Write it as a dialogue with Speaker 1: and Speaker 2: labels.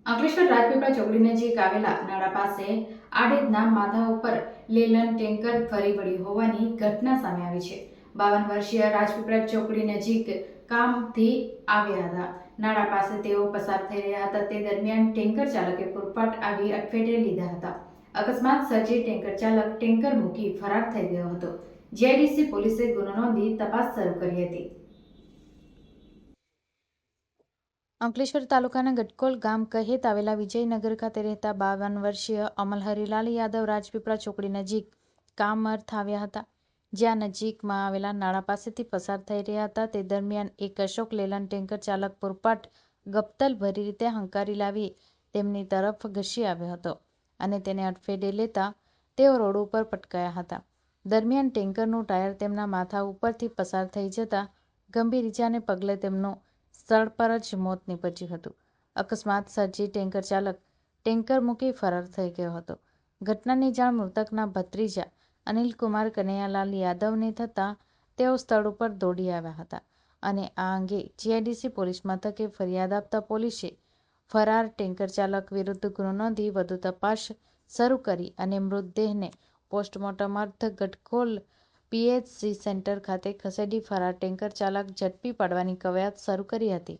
Speaker 1: અંકલેશ્વર રાજપીપળા ચોકડી નજીક આવેલા નાળા પાસે આડેદના માથા ઉપર લેલન ટેન્કર ફરી વળ્યું હોવાની ઘટના સામે આવી છે। 52 વર્ષીય રાજપીપળા ચોકડી નજીક કામથી આવ્યા હતા। નાળા પાસે તેઓ પસાર થઈ રહ્યા હતા તે દરમિયાન ટેન્કર ચાલકે પૂરપાટ આવી અડફેટે લીધા હતા। અકસ્માત સર્જી ટેન્કર ચાલક ટેન્કર મૂકી ફરાર થઈ ગયો હતો। જીઆઈડીસી પોલીસે ગુનો નોંધી તપાસ શરૂ કરી હતી। અંકલેશ્વર તાલુકાના ગટકોલ ગામ કહેત આવેલા વિજયનગર ખાતે રહેતા 52 વર્ષીય અમલ હરિલાલ યાદવ રાજપીપળા ચોકડી નજીક કામ અર્થ આવ્યા હતા। જ્યાં નજીકમાં આવેલા નાળા પાસેથી પસાર થઈ રહ્યા હતા તે દરમિયાન એક અશોક લેલન ટેન્કર ચાલક પૂરપાટ ગપ્તલ ભરી રીતે હંકારી લાવી તેમની તરફ ઘસી આવ્યો હતો અને તેને અડફેટે લેતા તેઓ રોડ ઉપર પટકાયા હતા। દરમિયાન ટેન્કરનું ટાયર તેમના માથા ઉપરથી પસાર થઈ જતા ગંભીર ઇજાને પગલે તેમનું સ્થળ પર જ મોત નીપજ્યું હતું। અકસ્માત સર્જી ટેન્કર ચાલક ટેન્કર મૂકી ફરાર થઈ ગયો હતો। ઘટનાની જાણ મૃતકના ભત્રીજા અનિલકુમાર કનૈયાલાલ યાદવને થતાં તેઓ સ્થળ ઉપર દોડી આવ્યા હતા અને આ અંગે જીઆઈડીસી પોલીસ મથકે ફરિયાદ આપતા પોલીસે ફરાર ટેન્કર ચાલક વિરુદ્ધ ગુનો નોંધી વધુ તપાસ શરૂ કરી અને મૃતદેહને પોસ્ટમોર્ટમ અર્થે ગટકોલ પીએચસી સેન્ટર ખાતે ખસેડી ફરાર ટેન્કર ચાલક ઝડપી પાડવાની કવાયત શરૂ કરી હતી।